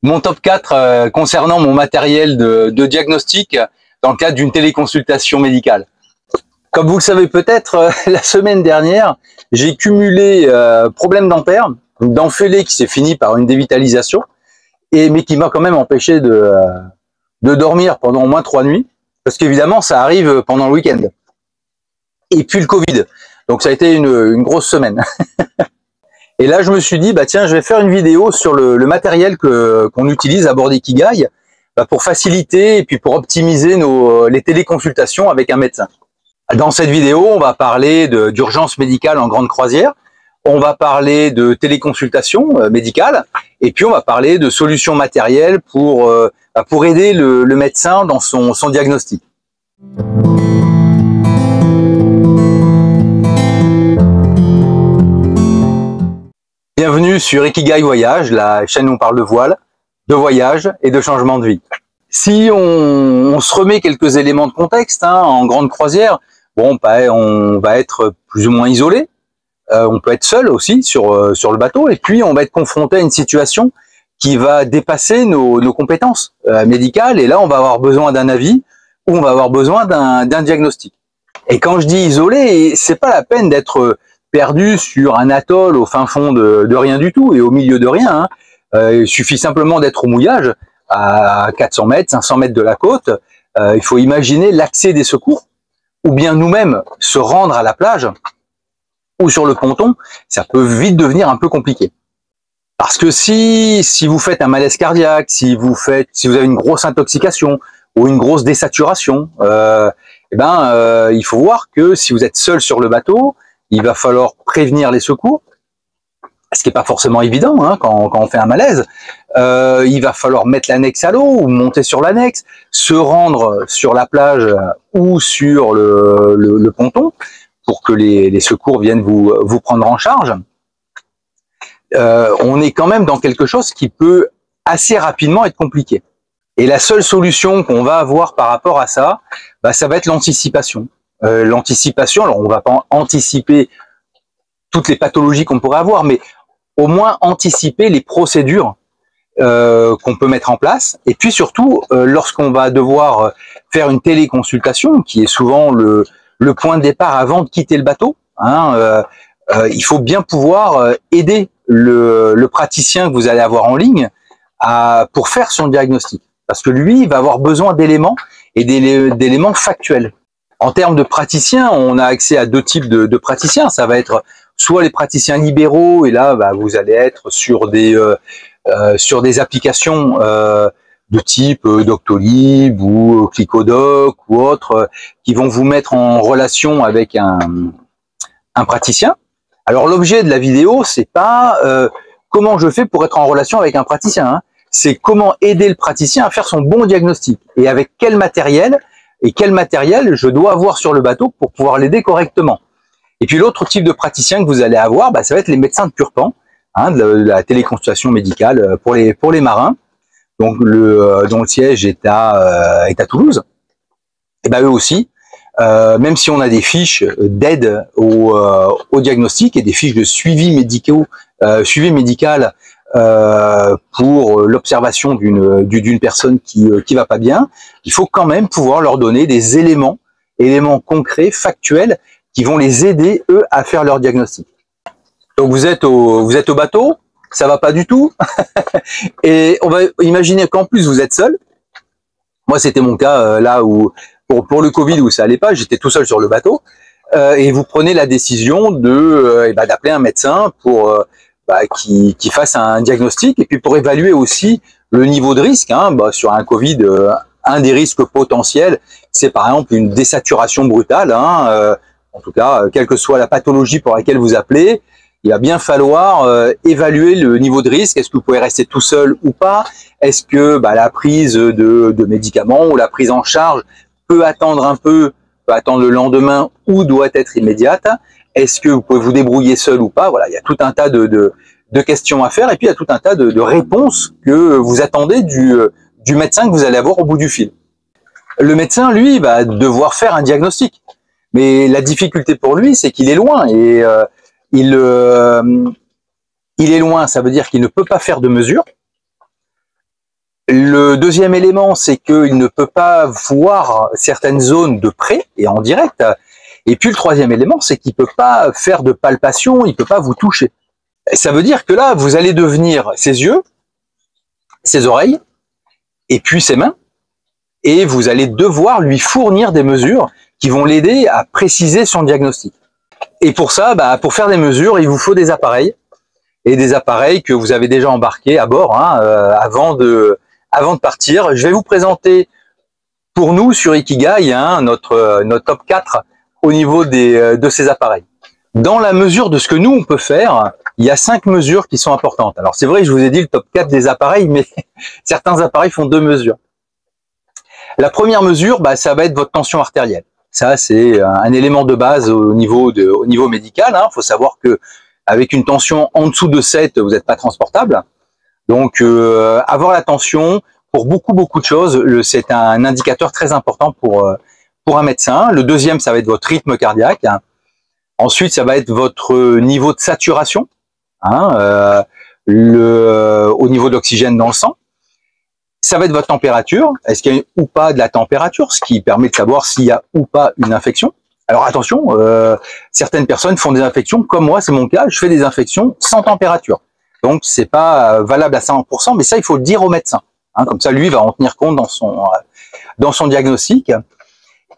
Mon top 4 concernant mon matériel de diagnostic dans le cadre d'une téléconsultation médicale. Comme vous le savez peut-être, la semaine dernière, j'ai cumulé problème dentaire, une dent fêlée qui s'est finie par une dévitalisation, mais qui m'a quand même empêché de dormir pendant au moins 3 nuits, parce qu'évidemment ça arrive pendant le week-end. Et puis le Covid, donc ça a été une grosse semaine. Et là, je me suis dit, bah tiens, je vais faire une vidéo sur le matériel qu'on utilise à bord d'Ikigai pour faciliter et puis pour optimiser les téléconsultations avec un médecin. Dans cette vidéo, on va parler d'urgence médicale en grande croisière, on va parler de téléconsultation médicale, et puis on va parler de solutions matérielles pour aider le médecin dans son diagnostic. Bienvenue sur Ikigai Voyage, la chaîne où on parle de voile, de voyage et de changement de vie. Si on se remet quelques éléments de contexte, en grande croisière, bon, on va être plus ou moins isolé, on peut être seul aussi sur le bateau, et puis on va être confronté à une situation qui va dépasser nos compétences médicales, et là on va avoir besoin d'un avis ou on va avoir besoin d'un diagnostic. Et quand je dis isolé, c'est pas la peine d'être perdu sur un atoll au fin fond de rien du tout et au milieu de rien. Il suffit simplement d'être au mouillage à 400 mètres, 500 mètres de la côte. Il faut imaginer l'accès des secours ou bien nous-mêmes se rendre à la plage ou sur le ponton. Ça peut vite devenir un peu compliqué. Parce que si vous faites un malaise cardiaque, si vous avez une grosse intoxication ou une grosse désaturation, il faut voir que si vous êtes seul sur le bateau, il va falloir prévenir les secours, ce qui n'est pas forcément évident quand on fait un malaise. Il va falloir mettre l'annexe à l'eau ou monter sur l'annexe, se rendre sur la plage ou sur le ponton pour que les secours viennent vous prendre en charge. On est quand même dans quelque chose qui peut assez rapidement être compliqué. Et la seule solution qu'on va avoir par rapport à ça, ça va être l'anticipation. L'anticipation, alors on va pas anticiper toutes les pathologies qu'on pourrait avoir, mais au moins anticiper les procédures qu'on peut mettre en place. Et puis surtout, lorsqu'on va devoir faire une téléconsultation, qui est souvent le point de départ avant de quitter le bateau, il faut bien pouvoir aider le praticien que vous allez avoir en ligne pour faire son diagnostic. Parce que lui, il va avoir besoin d'éléments et d'éléments factuels. En termes de praticiens, on a accès à deux types de praticiens. Ça va être soit les praticiens libéraux, et là, vous allez être sur des applications de type Doctolib ou Clickodoc ou autres, qui vont vous mettre en relation avec un praticien. Alors l'objet de la vidéo, c'est pas comment je fais pour être en relation avec un praticien, c'est comment aider le praticien à faire son bon diagnostic et avec quel matériel je dois avoir sur le bateau pour pouvoir l'aider correctement. Et puis l'autre type de praticien que vous allez avoir, ça va être les médecins de pur pan, de la téléconsultation médicale pour les marins, donc dont le siège est à Toulouse. Et eux aussi, même si on a des fiches d'aide au diagnostic et des fiches de suivi médical pour l'observation d'une personne qui va pas bien, il faut quand même pouvoir leur donner des éléments concrets, factuels, qui vont les aider, eux, à faire leur diagnostic. Donc vous êtes au bateau, ça va pas du tout, et on va imaginer qu'en plus vous êtes seul. Moi c'était mon cas là où, pour le Covid, où ça allait pas, j'étais tout seul sur le bateau, et vous prenez la décision d'appeler un médecin pour qui fasse un diagnostic, et puis pour évaluer aussi le niveau de risque. Sur un Covid, un des risques potentiels, c'est par exemple une désaturation brutale. En tout cas, quelle que soit la pathologie pour laquelle vous appelez, il va bien falloir évaluer le niveau de risque. Est-ce que vous pouvez rester tout seul ou pas? Est-ce que la prise de médicaments ou la prise en charge peut attendre un peu, peut attendre le lendemain ou doit être immédiate? Est-ce que vous pouvez vous débrouiller seul ou pas? Voilà, il y a tout un tas de questions à faire, et puis il y a tout un tas de réponses que vous attendez du médecin que vous allez avoir au bout du fil. Le médecin, lui, va devoir faire un diagnostic. Mais la difficulté pour lui, c'est qu'il est loin. Et il est loin, ça veut dire qu'il ne peut pas faire de mesures. Le deuxième élément, c'est qu'il ne peut pas voir certaines zones de près et en direct. Et puis le troisième élément, c'est qu'il peut pas faire de palpation, il peut pas vous toucher. Ça veut dire que là, vous allez devenir ses yeux, ses oreilles, et puis ses mains, et vous allez devoir lui fournir des mesures qui vont l'aider à préciser son diagnostic. Et pour ça, pour faire des mesures, il vous faut des appareils, et des appareils que vous avez déjà embarqués à bord avant de partir. Je vais vous présenter pour nous sur Ikigai notre top 4 au niveau de ces appareils. Dans la mesure de ce que nous on peut faire, il y a 5 mesures qui sont importantes. Alors c'est vrai, je vous ai dit le top 4 des appareils, mais certains appareils font 2 mesures. La première mesure, ça va être votre tension artérielle. Ça, c'est un élément de base au niveau médical. Il faut savoir que avec une tension en dessous de 7, vous n'êtes pas transportable. Donc, avoir la tension, pour beaucoup de choses, c'est un indicateur très important pour un médecin. Le deuxième, ça va être votre rythme cardiaque. Ensuite, ça va être votre niveau de saturation, au niveau d'oxygène dans le sang. Ça va être votre température. Est-ce qu'il y a ou pas de la température, ce qui permet de savoir s'il y a ou pas une infection. Alors attention, certaines personnes font des infections, comme moi, c'est mon cas, je fais des infections sans température. Donc c'est pas valable à 100%, mais ça il faut le dire au médecin. Comme ça, lui va en tenir compte dans son diagnostic.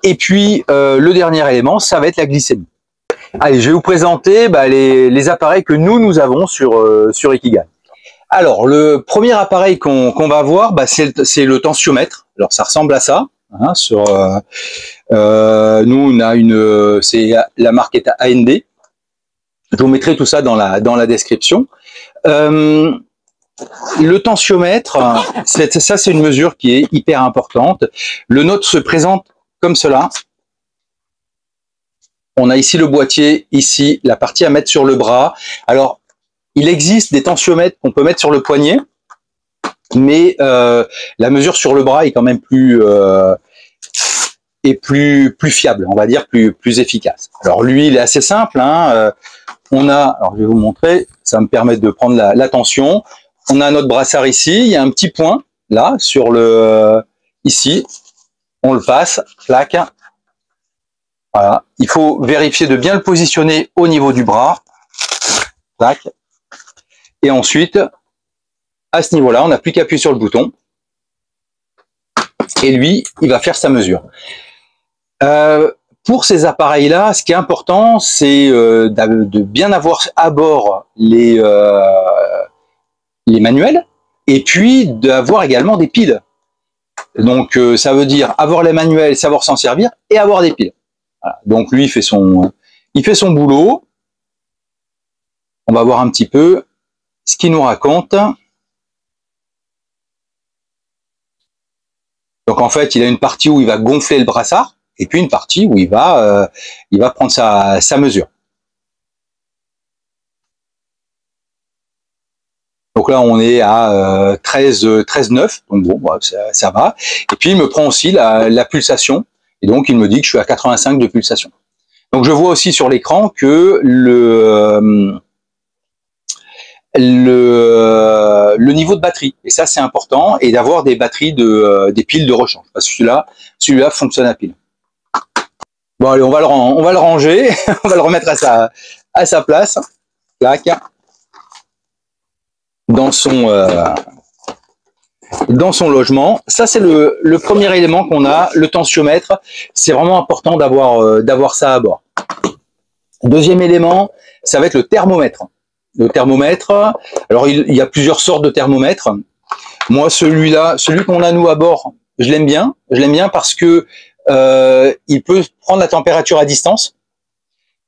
Et puis le dernier élément, ça va être la glycémie. Allez, je vais vous présenter les appareils que nous avons sur Ikigai. Alors le premier appareil qu'on va voir, c'est le tensiomètre. Alors ça ressemble à ça. Nous on a la marque est AND. Je vous mettrai tout ça dans la description. Le tensiomètre, ça c'est une mesure qui est hyper importante. Le nôtre se présente comme cela. On a ici le boîtier, ici la partie à mettre sur le bras. Alors il existe des tensiomètres qu'on peut mettre sur le poignet, mais la mesure sur le bras est quand même plus fiable, on va dire plus efficace. Alors lui, il est assez simple. Alors je vais vous montrer, ça va me permettre de prendre la tension. On a notre brassard ici, il y a un petit point là sur ici. On le passe, clac. Voilà. Il faut vérifier de bien le positionner au niveau du bras, clac. Et ensuite, à ce niveau-là, on n'a plus qu'à appuyer sur le bouton. Et lui, il va faire sa mesure. Pour ces appareils-là, ce qui est important, c'est de bien avoir à bord les manuels, et puis d'avoir également des piles. Donc, ça veut dire avoir les manuels, savoir s'en servir, et avoir des piles. Voilà. Donc, lui, il fait son boulot. On va voir un petit peu ce qu'il nous raconte. Donc en fait, il a une partie où il va gonfler le brassard, et puis une partie où il va prendre sa mesure. Donc là, on est à 13,9, donc bon, ça va. Et puis il me prend aussi la pulsation, et donc il me dit que je suis à 85 de pulsation. Donc je vois aussi sur l'écran que le niveau de batterie, et ça c'est important, et d'avoir des batteries des piles de rechange, parce que celui-là fonctionne à pile. Bon allez, on va le ranger, on va le remettre à sa place, clac, dans son logement. Ça c'est le premier élément qu'on a, le tensiomètre. C'est vraiment important d'avoir ça à bord. Deuxième élément, ça va être le thermomètre. Le thermomètre, alors il y a plusieurs sortes de thermomètres. Moi, celui qu'on a nous à bord, je l'aime bien. Je l'aime bien parce que il peut prendre la température à distance.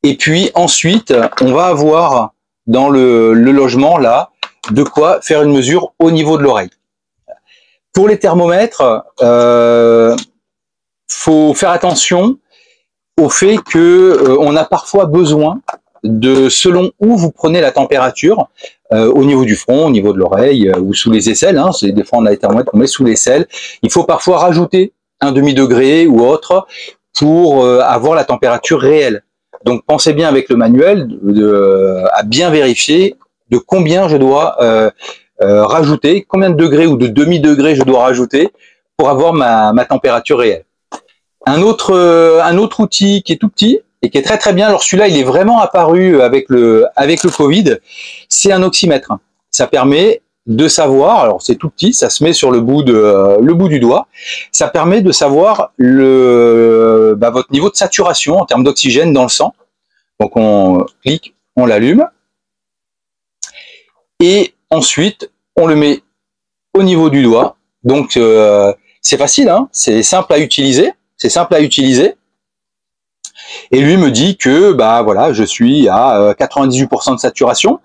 Et puis ensuite, on va avoir dans le logement là de quoi faire une mesure au niveau de l'oreille. Pour les thermomètres, faut faire attention au fait que on a parfois besoin selon où vous prenez la température, au niveau du front, au niveau de l'oreille ou sous les aisselles. Des fois on a des thermomètres qu'on met sous l'aisselle. Il faut parfois rajouter un demi-degré ou autre pour avoir la température réelle. Donc pensez bien avec le manuel à bien vérifier de combien je dois rajouter, combien de degrés ou de demi-degrés je dois rajouter pour avoir ma température réelle. Un autre outil qui est tout petit et qui est très très bien, alors celui-là il est vraiment apparu avec le Covid, c'est un oxymètre. Ça permet de savoir, alors c'est tout petit, ça se met sur le bout du doigt, ça permet de savoir votre niveau de saturation en termes d'oxygène dans le sang. Donc on clique, on l'allume, et ensuite on le met au niveau du doigt. Donc c'est facile, hein, c'est simple à utiliser, Et lui me dit que voilà, je suis à 98% de saturation.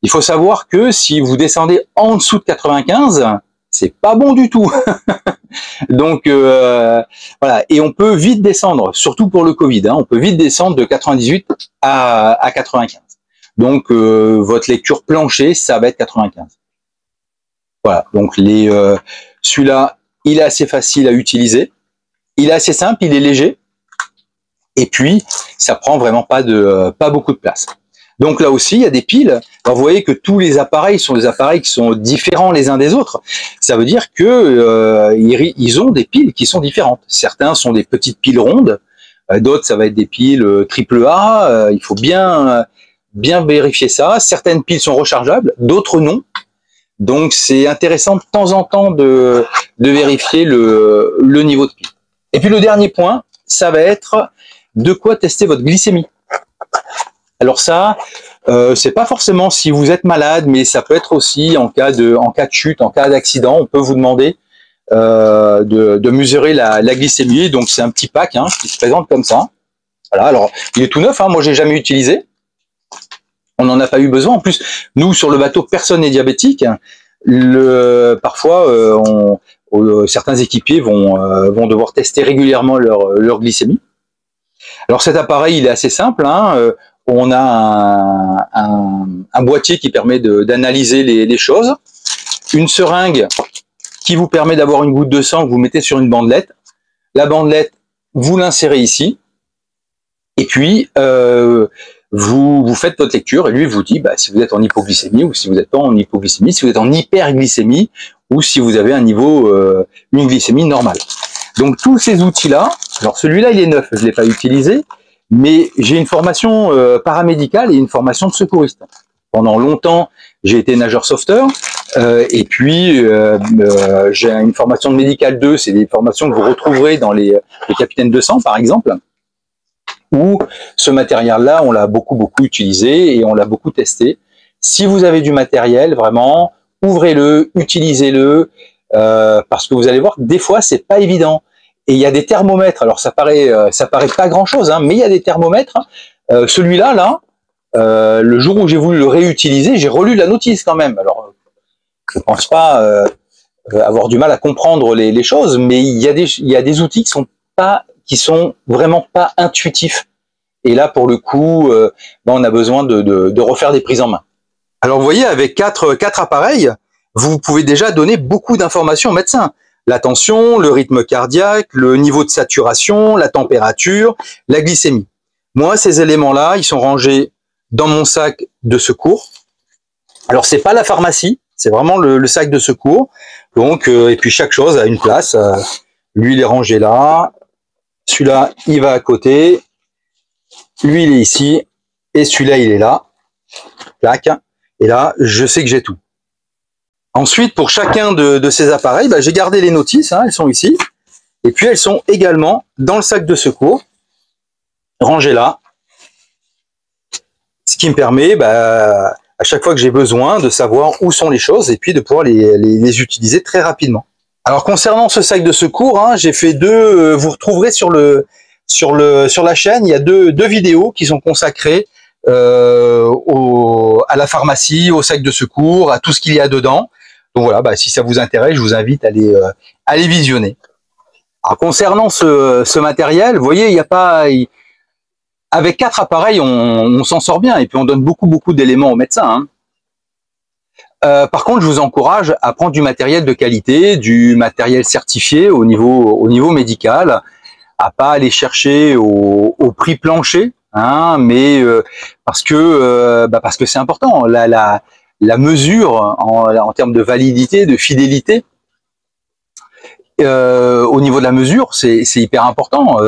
Il faut savoir que si vous descendez en dessous de 95, c'est pas bon du tout. Donc voilà, et on peut vite descendre, surtout pour le Covid, hein, on peut vite descendre de 98 à 95. Donc votre lecture plancher, ça va être 95. Voilà, donc celui-là, il est assez facile à utiliser, il est assez simple, il est léger, et puis ça prend vraiment pas beaucoup de place. Donc là aussi, il y a des piles. Alors vous voyez que tous les appareils sont des appareils qui sont différents les uns des autres. Ça veut dire que ils ont des piles qui sont différentes. Certains sont des petites piles rondes, d'autres ça va être des piles AAA. Il faut bien vérifier ça. Certaines piles sont rechargeables, d'autres non. Donc c'est intéressant de temps en temps de vérifier le niveau de pile. Et puis le dernier point, ça va être de quoi tester votre glycémie. Alors ça, c'est pas forcément si vous êtes malade, mais ça peut être aussi en cas de chute, en cas d'accident, on peut vous demander de mesurer la glycémie. Donc c'est un petit pack qui se présente comme ça. Voilà, alors il est tout neuf, moi j'ai jamais utilisé. On n'en a pas eu besoin. En plus, nous sur le bateau, personne n'est diabétique. Parfois, certains équipiers vont devoir tester régulièrement leur glycémie. Alors cet appareil, il est assez simple. On a un boîtier qui permet d'analyser les choses, une seringue qui vous permet d'avoir une goutte de sang que vous mettez sur une bandelette. La bandelette, vous l'insérez ici, et puis vous faites votre lecture, et lui vous dit si vous êtes en hypoglycémie ou si vous n'êtes pas en hypoglycémie, si vous êtes en hyperglycémie ou si vous avez une glycémie normale. Donc tous ces outils-là, alors celui-là il est neuf, je ne l'ai pas utilisé, mais j'ai une formation paramédicale et une formation de secouriste. Pendant longtemps, j'ai été nageur sauveteur, et puis j'ai une formation de médical 2, c'est des formations que vous retrouverez dans les capitaines de sang par exemple, où ce matériel-là, on l'a beaucoup utilisé et on l'a beaucoup testé. Si vous avez du matériel, vraiment, ouvrez-le, utilisez-le, parce que vous allez voir que des fois, c'est pas évident. Et il y a des thermomètres, alors ça paraît pas grand-chose, mais il y a des thermomètres. Celui-là, le jour où j'ai voulu le réutiliser, j'ai relu la notice quand même. Alors, je pense pas avoir du mal à comprendre les choses, mais il y a des outils qui sont vraiment pas intuitifs. Et là, pour le coup, on a besoin de refaire des prises en main. Alors, vous voyez, avec quatre appareils, vous pouvez déjà donner beaucoup d'informations au médecin. La tension, le rythme cardiaque, le niveau de saturation, la température, la glycémie. Moi, ces éléments-là, ils sont rangés dans mon sac de secours. Alors, c'est pas la pharmacie, c'est vraiment le sac de secours. Donc, et puis chaque chose a une place. Lui, il est rangé là. Celui-là, il va à côté. Lui, il est ici. Et celui-là, il est là. Clac. Et là, je sais que j'ai tout. Ensuite, pour chacun de ces appareils, j'ai gardé les notices, elles sont ici. Et puis, elles sont également dans le sac de secours, rangées là. Ce qui me permet, à chaque fois que j'ai besoin, de savoir où sont les choses et puis de pouvoir les utiliser très rapidement. Alors, concernant ce sac de secours, j'ai fait deux, vous retrouverez sur la chaîne, il y a deux vidéos qui sont consacrées à la pharmacie, au sac de secours, à tout ce qu'il y a dedans. Donc voilà, si ça vous intéresse, je vous invite à les visionner. Alors concernant ce matériel, vous voyez, il n'y a pas, avec 4 appareils, on s'en sort bien et puis on donne beaucoup d'éléments aux médecins. Par contre, je vous encourage à prendre du matériel de qualité, du matériel certifié au niveau médical, à pas aller chercher au prix plancher, mais parce que c'est important. la mesure en termes de validité, de fidélité. Au niveau de la mesure, c'est hyper important.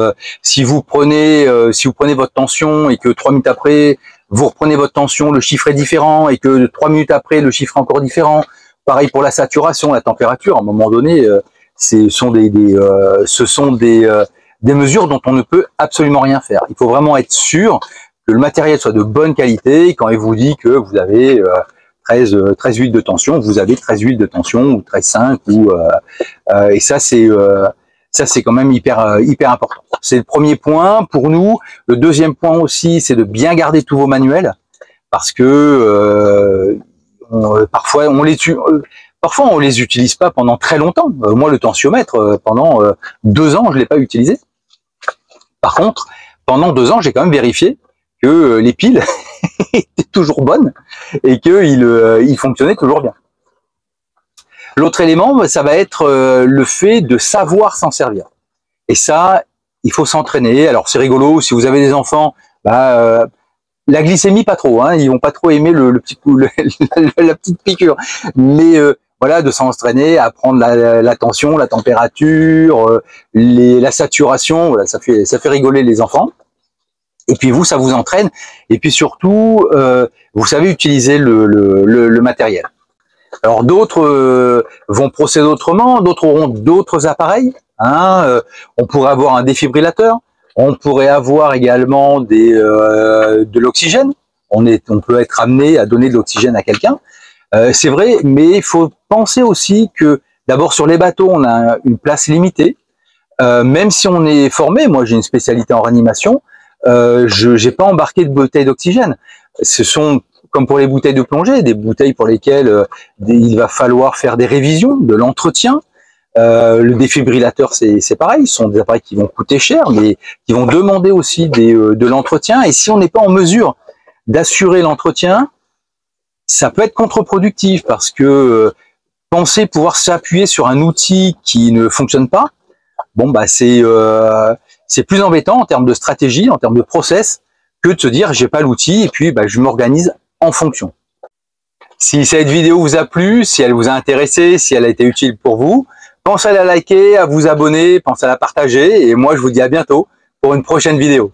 Si vous prenez votre tension et que 3 minutes après vous reprenez votre tension, le chiffre est différent, et que 3 minutes après le chiffre est encore différent. Pareil pour la saturation, la température. À un moment donné, ce sont des mesures dont on ne peut absolument rien faire. Il faut vraiment être sûr que le matériel soit de bonne qualité. Quand il vous dit que vous avez 13 huiles de tension, vous avez 13 huiles de tension ou 13,5 et ça c'est quand même hyper important. C'est le premier point pour nous. Le deuxième point aussi, c'est de bien garder tous vos manuels, parce que parfois on les utilise pas pendant très longtemps. Moi, le tensiomètre, pendant 2 ans, je l'ai pas utilisé. Par contre, pendant 2 ans, j'ai quand même vérifié que les piles étaient toujours bonnes et qu'il fonctionnait toujours bien. L'autre élément, ça va être le fait de savoir s'en servir. Et ça, il faut s'entraîner. Alors c'est rigolo, si vous avez des enfants, la glycémie pas trop, hein, ils vont pas trop aimer le petit coup, la petite piqûre. Mais voilà, de s'entraîner à prendre la tension, la température, la saturation. Voilà, ça fait rigoler les enfants. Et puis vous, ça vous entraîne. Et puis surtout, vous savez utiliser le matériel. Alors d'autres vont procéder autrement, d'autres auront d'autres appareils. Hein, on pourrait avoir un défibrillateur, on pourrait avoir également de l'oxygène. On peut être amené à donner de l'oxygène à quelqu'un. C'est vrai, mais il faut penser aussi que d'abord sur les bateaux, on a une place limitée. Même si on est formé, moi j'ai une spécialité en réanimation, je n'ai pas embarqué de bouteilles d'oxygène. Ce sont, comme pour les bouteilles de plongée, des bouteilles pour lesquelles il va falloir faire des révisions, de l'entretien. Le défibrillateur, c'est pareil, ce sont des appareils qui vont coûter cher, mais qui vont demander aussi de l'entretien. Et si on n'est pas en mesure d'assurer l'entretien, ça peut être contre-productif, parce que penser pouvoir s'appuyer sur un outil qui ne fonctionne pas, bon bah c'est plus embêtant en termes de stratégie, en termes de process, que de se dire j'ai pas l'outil et puis bah, je m'organise en fonction. Si cette vidéo vous a plu, si elle vous a intéressé, si elle a été utile pour vous, pensez à la liker, à vous abonner, pensez à la partager, et moi je vous dis à bientôt pour une prochaine vidéo.